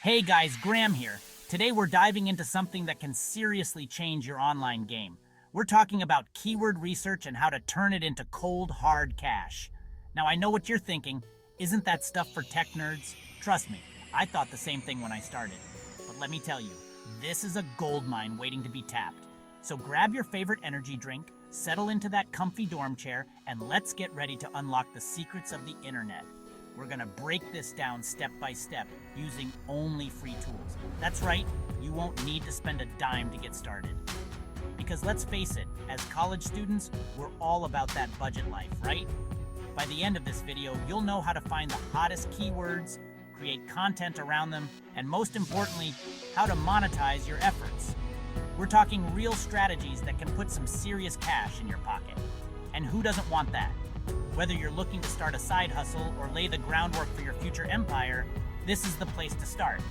Hey guys, Graham here. Today we're diving into something that can seriously change your online game. We're talking about keyword research and how to turn it into cold, hard cash. Now I know what you're thinking. Isn't that stuff for tech nerds? Trust me, I thought the same thing when I started. But let me tell you, this is a gold mine waiting to be tapped. So grab your favorite energy drink, settle into that comfy dorm chair, and let's get ready to unlock the secrets of the internet. We're gonna break this down step by step using only free tools. That's right, you won't need to spend a dime to get started. Because let's face it, as college students, we're all about that budget life, right? By the end of this video, you'll know how to find the hottest keywords, create content around them, and most importantly, how to monetize your efforts. We're talking real strategies that can put some serious cash in your pocket. And who doesn't want that? Whether you're looking to start a side hustle or lay the groundwork for your future empire, this is the place to start.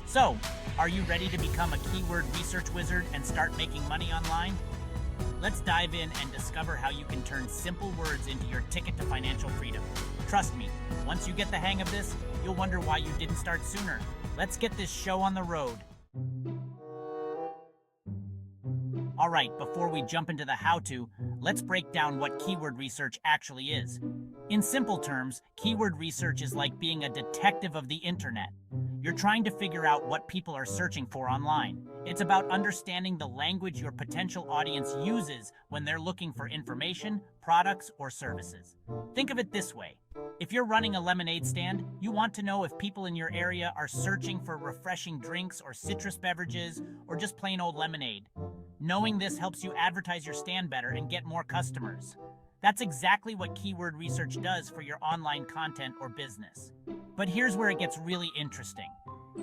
So, are you ready to become a keyword research wizard and start making money online? Let's dive in and discover how you can turn simple words into your ticket to financial freedom. Trust me, once you get the hang of this, you'll wonder why you didn't start sooner. Let's get this show on the road. All right, before we jump into the how-to, let's break down what keyword research actually is. In simple terms, keyword research is like being a detective of the internet. You're trying to figure out what people are searching for online. It's about understanding the language your potential audience uses when they're looking for information, products, or services. Think of it this way. If you're running a lemonade stand, you want to know if people in your area are searching for refreshing drinks or citrus beverages or just plain old lemonade. Knowing this helps you advertise your stand better and get more customers. That's exactly what keyword research does for your online content or business. But here's where it gets really interesting.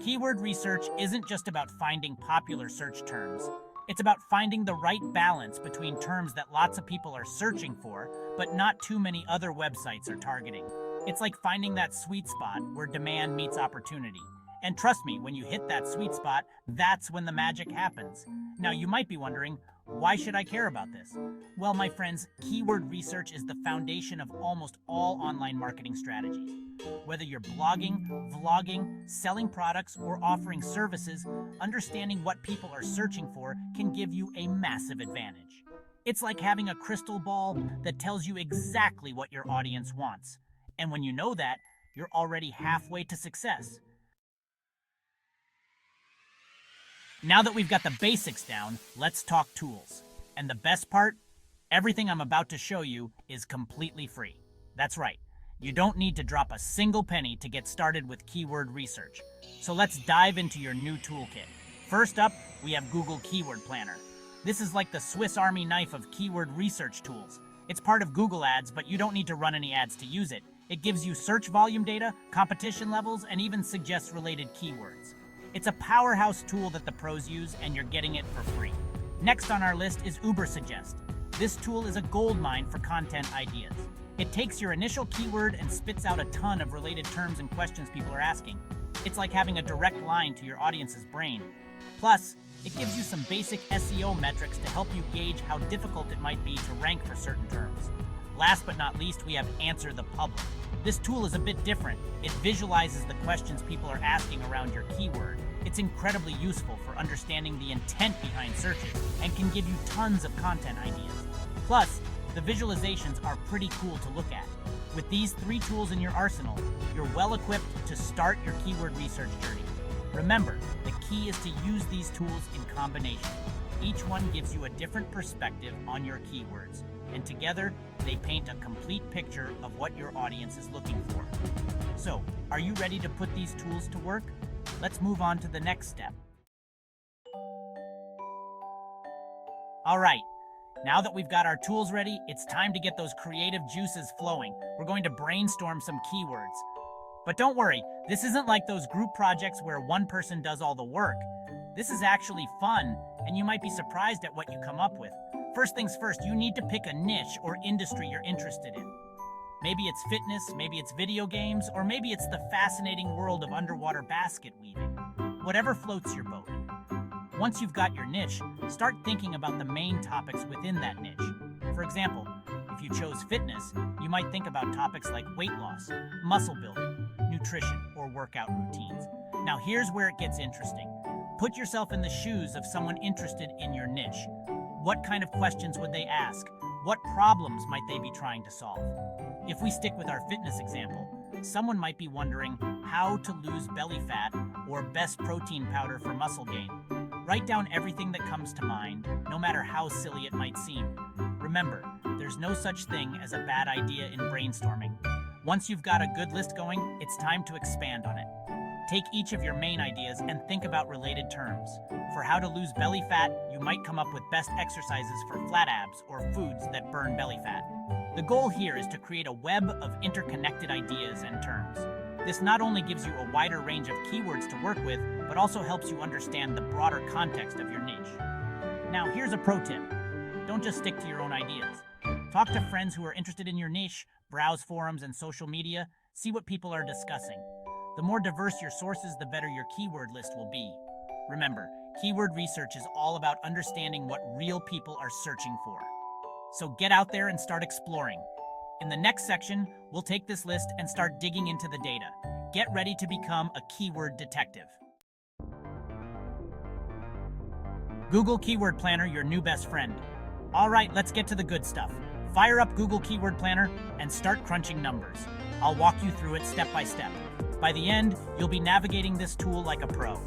Keyword research isn't just about finding popular search terms. It's about finding the right balance between terms that lots of people are searching for, but not too many other websites are targeting. It's like finding that sweet spot where demand meets opportunity. And trust me, when you hit that sweet spot, that's when the magic happens. Now you might be wondering, why should I care about this? Well, my friends, keyword research is the foundation of almost all online marketing strategies. Whether you're blogging, vlogging, selling products, or offering services, understanding what people are searching for can give you a massive advantage. It's like having a crystal ball that tells you exactly what your audience wants. And when you know that, you're already halfway to success. Now that we've got the basics down, let's talk tools. And the best part? Everything I'm about to show you is completely free. That's right, you don't need to drop a single penny to get started with keyword research. So let's dive into your new toolkit. First up, we have Google Keyword Planner. This is like the Swiss Army knife of keyword research tools. It's part of Google Ads, but you don't need to run any ads to use it. It gives you search volume data, competition levels, and even suggests related keywords. It's a powerhouse tool that the pros use, and you're getting it for free. Next on our list is Ubersuggest. This tool is a goldmine for content ideas. It takes your initial keyword and spits out a ton of related terms and questions people are asking. It's like having a direct line to your audience's brain. Plus, it gives you some basic SEO metrics to help you gauge how difficult it might be to rank for certain terms. Last but not least, we have Answer the Public. This tool is a bit different. It visualizes the questions people are asking around your keyword. It's incredibly useful for understanding the intent behind searches and can give you tons of content ideas. Plus, the visualizations are pretty cool to look at. With these 3 tools in your arsenal, you're well equipped to start your keyword research journey. Remember, the key is to use these tools in combination. Each one gives you a different perspective on your keywords, and together, they paint a complete picture of what your audience is looking for. So, are you ready to put these tools to work? Let's move on to the next step. All right, now that we've got our tools ready, it's time to get those creative juices flowing. We're going to brainstorm some keywords. But don't worry, this isn't like those group projects where one person does all the work. This is actually fun, and you might be surprised at what you come up with. First things first, you need to pick a niche or industry you're interested in. Maybe it's fitness, maybe it's video games, or maybe it's the fascinating world of underwater basket weaving. Whatever floats your boat. Once you've got your niche, start thinking about the main topics within that niche. For example, if you chose fitness, you might think about topics like weight loss, muscle building, nutrition, or workout routines. Now here's where it gets interesting. Put yourself in the shoes of someone interested in your niche. What kind of questions would they ask? What problems might they be trying to solve? If we stick with our fitness example, someone might be wondering how to lose belly fat or best protein powder for muscle gain. Write down everything that comes to mind, no matter how silly it might seem. Remember, there's no such thing as a bad idea in brainstorming. Once you've got a good list going, it's time to expand on it. Take each of your main ideas and think about related terms. For how to lose belly fat, you might come up with best exercises for flat abs or foods that burn belly fat. The goal here is to create a web of interconnected ideas and terms. This not only gives you a wider range of keywords to work with, but also helps you understand the broader context of your niche. Now, here's a pro tip. Don't just stick to your own ideas. Talk to friends who are interested in your niche, browse forums and social media, see what people are discussing. The more diverse your sources, the better your keyword list will be. Remember, keyword research is all about understanding what real people are searching for. So get out there and start exploring. In the next section, we'll take this list and start digging into the data. Get ready to become a keyword detective. Google Keyword Planner, your new best friend. All right, let's get to the good stuff. Fire up Google Keyword Planner and start crunching numbers. I'll walk you through it step by step. By the end, you'll be navigating this tool like a pro.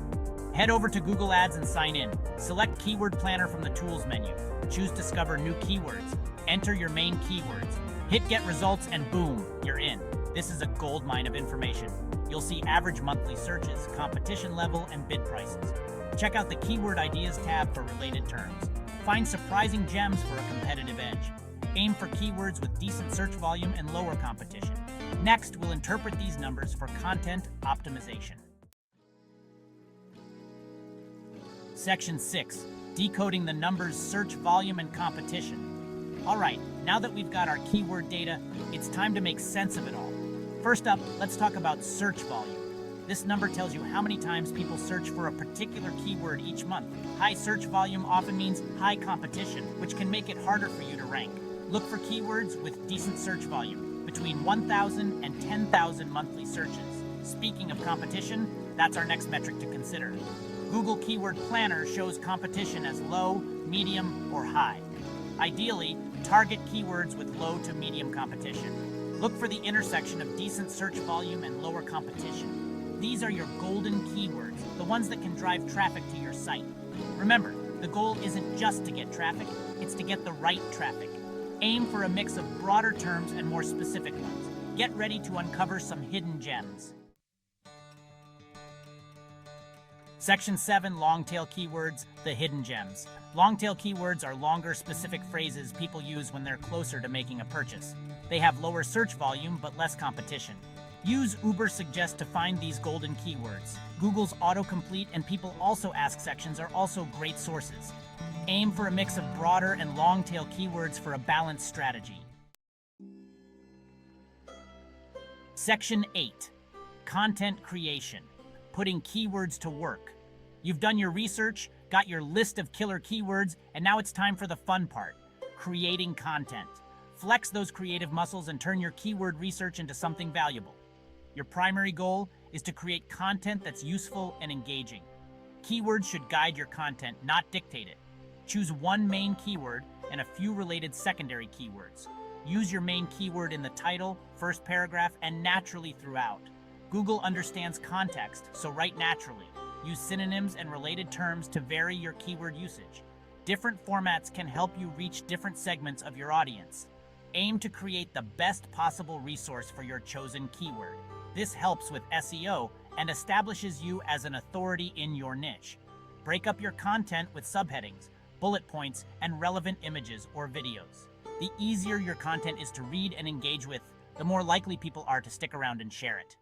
Head over to Google Ads and sign in. Select Keyword Planner from the Tools menu. Choose Discover New Keywords. Enter your main keywords. Hit Get Results and boom, you're in. This is a goldmine of information. You'll see average monthly searches, competition level, and bid prices. Check out the Keyword Ideas tab for related terms. Find surprising gems for a competitive edge. Aim for keywords with decent search volume and lower competition. Next, we'll interpret these numbers for content optimization. Section 6, decoding the numbers search volume and competition. All right, now that we've got our keyword data, it's time to make sense of it all. First up, let's talk about search volume. This number tells you how many times people search for a particular keyword each month. High search volume often means high competition, which can make it harder for you to rank. Look for keywords with decent search volume, between 1,000 and 10,000 monthly searches. Speaking of competition, that's our next metric to consider. Google Keyword Planner shows competition as low, medium, or high. Ideally, target keywords with low to medium competition. Look for the intersection of decent search volume and lower competition. These are your golden keywords, the ones that can drive traffic to your site. Remember, the goal isn't just to get traffic, it's to get the right traffic. Aim for a mix of broader terms and more specific ones. Get ready to uncover some hidden gems. Section 7, Long-tail keywords, the hidden gems. Long-tail keywords are longer, specific phrases people use when they're closer to making a purchase. They have lower search volume, but less competition. Use Uber Suggest to find these golden keywords. Google's autocomplete and people also ask sections are also great sources. Aim for a mix of broader and long-tail keywords for a balanced strategy. Section 8, Content creation, putting keywords to work. You've done your research, got your list of killer keywords, and now it's time for the fun part, creating content. Flex those creative muscles and turn your keyword research into something valuable. Your primary goal is to create content that's useful and engaging. Keywords should guide your content, not dictate it. Choose one main keyword and a few related secondary keywords. Use your main keyword in the title, first paragraph, and naturally throughout. Google understands context, so write naturally. Use synonyms and related terms to vary your keyword usage. Different formats can help you reach different segments of your audience. Aim to create the best possible resource for your chosen keyword. This helps with SEO and establishes you as an authority in your niche. Break up your content with subheadings, bullet points, and relevant images or videos. The easier your content is to read and engage with, the more likely people are to stick around and share it.